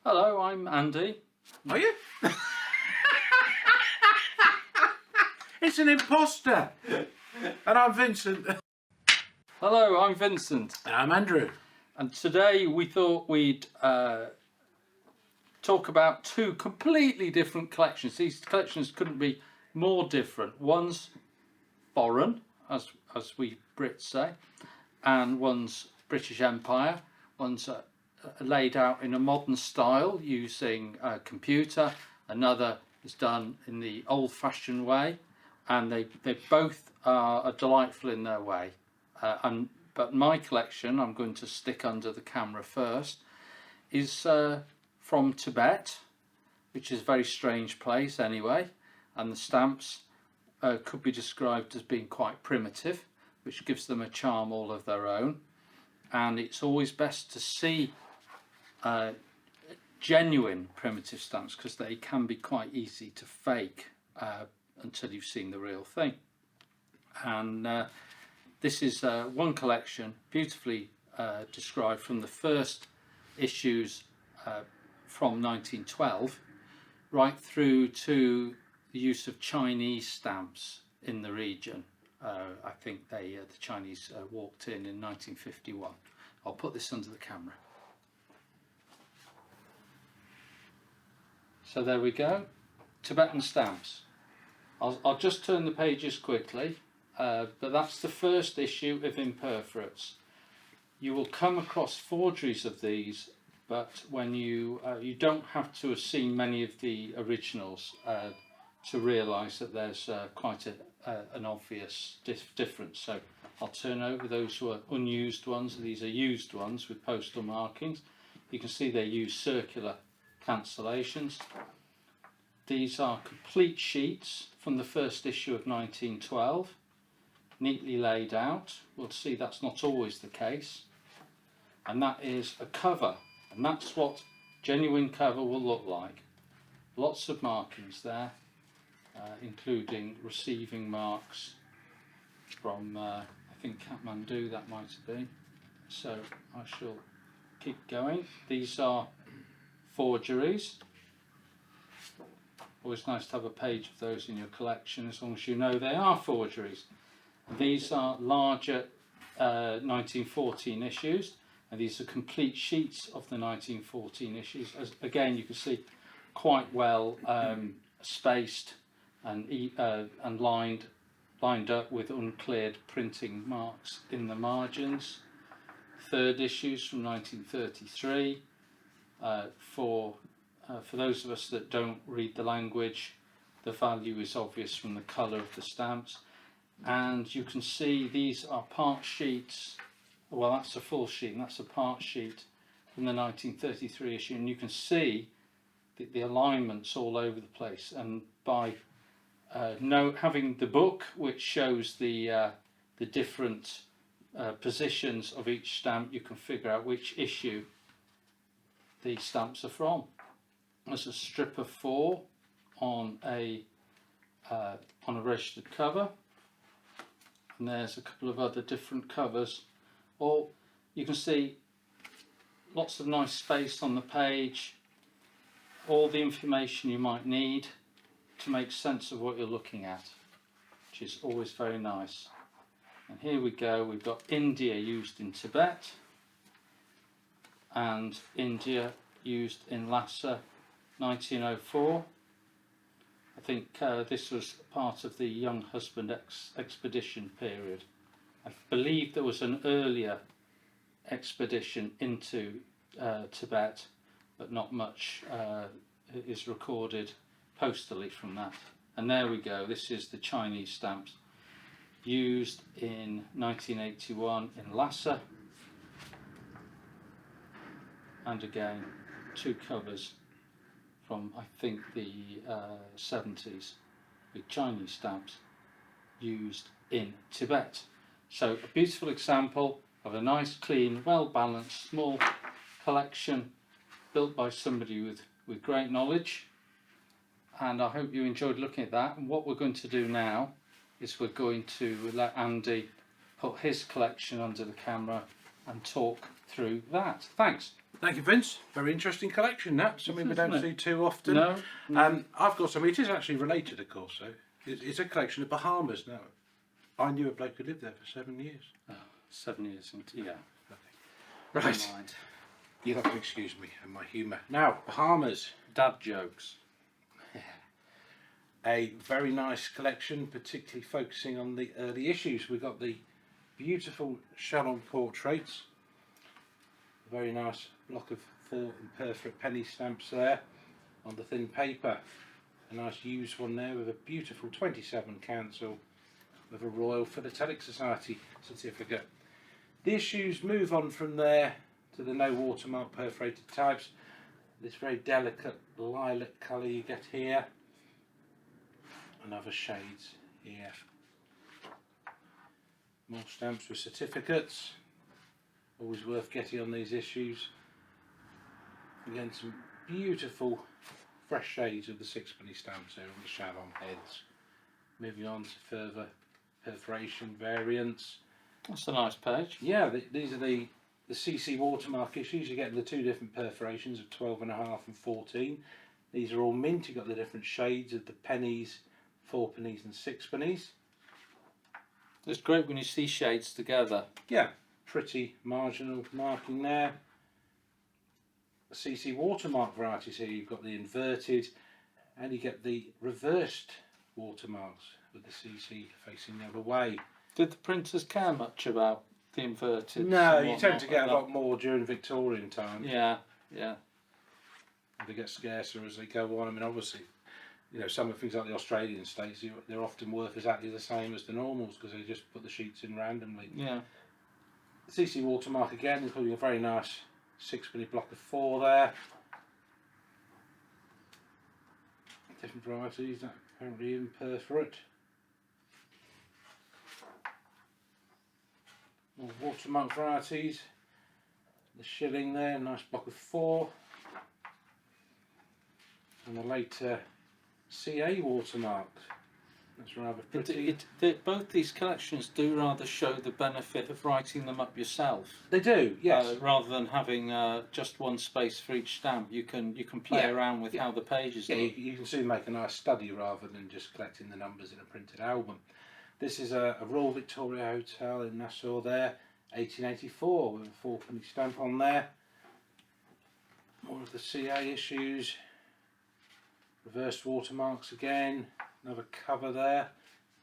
Hello, I'm Andy. Are you? It's an imposter. And I'm Vincent. Hello, I'm Vincent. And I'm Andrew. And today we thought we'd talk about two completely different collections. These collections couldn't be more different. One's foreign, as we Brits say, and one's British Empire. One's laid out in a modern style using a computer. Another is done in the old-fashioned way, and they both are delightful in their way. But my collection, I'm going to stick under the camera first, is from Tibet, which is a very strange place anyway, and the stamps could be described as being quite primitive, which gives them a charm all of their own. And it's always best to see genuine primitive stamps because they can be quite easy to fake until you've seen the real thing. And this is one collection beautifully described from the first issues from 1912 right through to the use of Chinese stamps in the region. I think the Chinese walked in 1951. I'll put this under the camera. So there we go, Tibetan stamps. I'll just turn the pages quickly, but that's the first issue of Imperforates. You will come across forgeries of these, but when you don't have to have seen many of the originals to realise that there's quite an obvious difference. So I'll turn over those who are unused ones. These are used ones with postal markings. You can see they use circular cancellations. These are complete sheets from the first issue of 1912, neatly laid out. We'll see that's not always the case. And that is a cover, and that's what genuine cover will look like. Lots of markings there, including receiving marks from I think Kathmandu, that might have been. So I shall keep going. These are forgeries. Always nice to have a page of those in your collection as long as you know they are forgeries. These are larger 1914 issues, and these are complete sheets of the 1914 issues. As again, you can see quite well spaced and lined up with uncleared printing marks in the margins. Third issues from 1933. For those of us that don't read the language, the value is obvious from the colour of the stamps. And you can see these are part sheets. Well, that's a full sheet, and that's a part sheet from the 1933 issue. And you can see the alignments all over the place. And by having the book, which shows the different positions of each stamp, you can figure out which issue these stamps are from. There's a strip of 4 on a registered cover, and there's a couple of other different covers. Or you can see lots of nice space on the page, all the information you might need to make sense of what you're looking at, which is always very nice. And here we go, we've got India used in Tibet and India used in Lhasa 1904. I think this was part of the young husband expedition period. I believe there was an earlier expedition into Tibet, but not much is recorded postally from that. And there we go, this is the Chinese stamps used in 1981 in Lhasa, and again 2 covers from I think the 70s with Chinese stamps used in Tibet. So a beautiful example of a nice, clean, well balanced small collection built by somebody with great knowledge, and I hope you enjoyed looking at that. And what we're going to do now is we're going to let Andy put his collection under the camera and talk through that. Thanks. Thank you, Vince. Very interesting collection. That something we don't see too often. No. I've got some. It is actually related, of course. So it's a collection of Bahamas. Now, I knew a bloke who lived there for 7 years. Oh, 7 years into yeah. Right. Never mind. You'll have to excuse me and my humour. Now, Bahamas. Dad jokes. A very nice collection, particularly focusing on the early issues. We've got the beautiful Shalom portraits. A very nice block of 4 imperforate penny stamps there on the thin paper. A nice used one there with a beautiful 27 cancel with a Royal Philatelic Society certificate. The issues move on from there to the no watermark perforated types. This very delicate lilac colour you get here, and other shades here. More stamps with certificates, always worth getting on these issues. Again, some beautiful fresh shades of the sixpenny stamps here on the Shalom heads. Moving on to further perforation variants. That's a nice page. Yeah, these are the CC watermark issues. You get the 2 different perforations of 12.5 and 14. These are all mint. You've got the different shades of the pennies, 4 pennies and 6 pennies. It's great when you see shades together. Yeah, pretty marginal marking there. The CC watermark varieties here, you've got the inverted and you get the reversed watermarks with the CC facing the other way. Did the printers care much about the inverted? No, you tend to get a lot more during Victorian times. Yeah, yeah. They get scarcer as they go on. I mean, obviously, you know, some of the things like the Australian states, they're often worth exactly the same as the normals because they just put the sheets in randomly. Yeah. CC watermark again, including a very nice 6-penny block of 4 there. Different varieties, that apparently imperforate. More watermark varieties. The shilling there, nice block of 4. And the later CA watermark. That's rather pretty. Both these collections do rather show the benefit of writing them up yourself. They do, yes. Rather than having just one space for each stamp, you can play around with how the pages Yeah, look. you can soon make a nice study rather than just collecting the numbers in a printed album. This is a Royal Victoria Hotel in Nassau there, 1884, with a 4-penny stamp on there. More of the CA issues. Reversed watermarks again. Another cover there.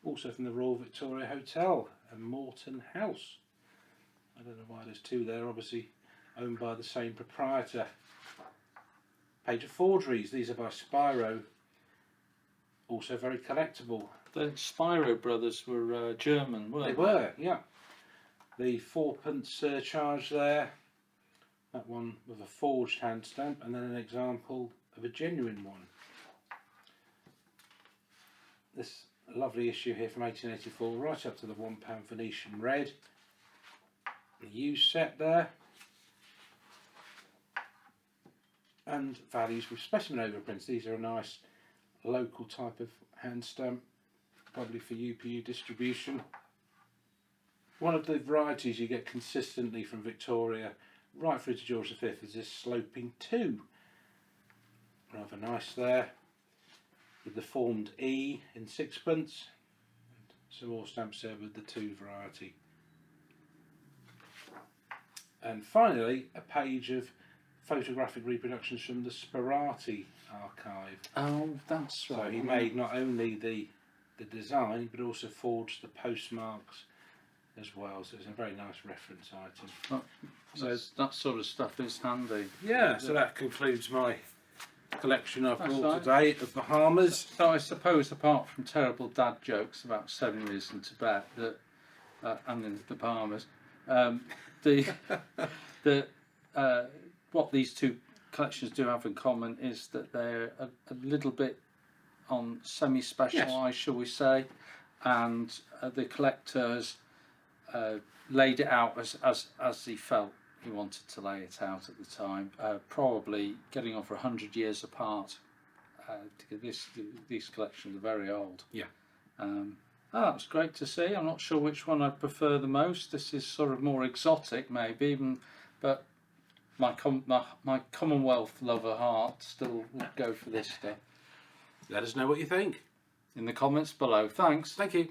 Also from the Royal Victoria Hotel and Morton House. I don't know why there's 2 there, obviously owned by the same proprietor. Page of forgeries. These are by Spiro. Also very collectible. The Spiro brothers were German, weren't they? They were, yeah. The 4p surcharge there. That one with a forged hand stamp, and then an example of a genuine one. This lovely issue here from 1884, right up to the £1 Venetian red. The used set there. And values with specimen overprints. These are a nice local type of hand stamp, probably for UPU distribution. One of the varieties you get consistently from Victoria right through to George V is this sloping 2. Rather nice there, with the formed E in 6p. Some more stamps there with the 2 variety. And finally, a page of photographic reproductions from the Sperati archive. Oh, that's right. So he made not only the design, but also forged the postmarks as well. So it's a very nice reference item. So that sort of stuff is handy. Yeah, so that concludes my collection I've That's brought right. today of Bahamas. So I suppose, apart from terrible dad jokes about 7 years in Tibet and in the Bahamas, what these 2 collections do have in common is that they're a little bit on semi-specialised, shall we say, and the collector has laid it out as he felt he wanted to lay it out at the time, probably getting on for 100 years apart. These collections are very old. Yeah. That was great to see. I'm not sure which one I prefer the most. This is sort of more exotic, maybe, but my Commonwealth lover heart still would go for this stuff. Let us know what you think In the comments below. Thanks. Thank you.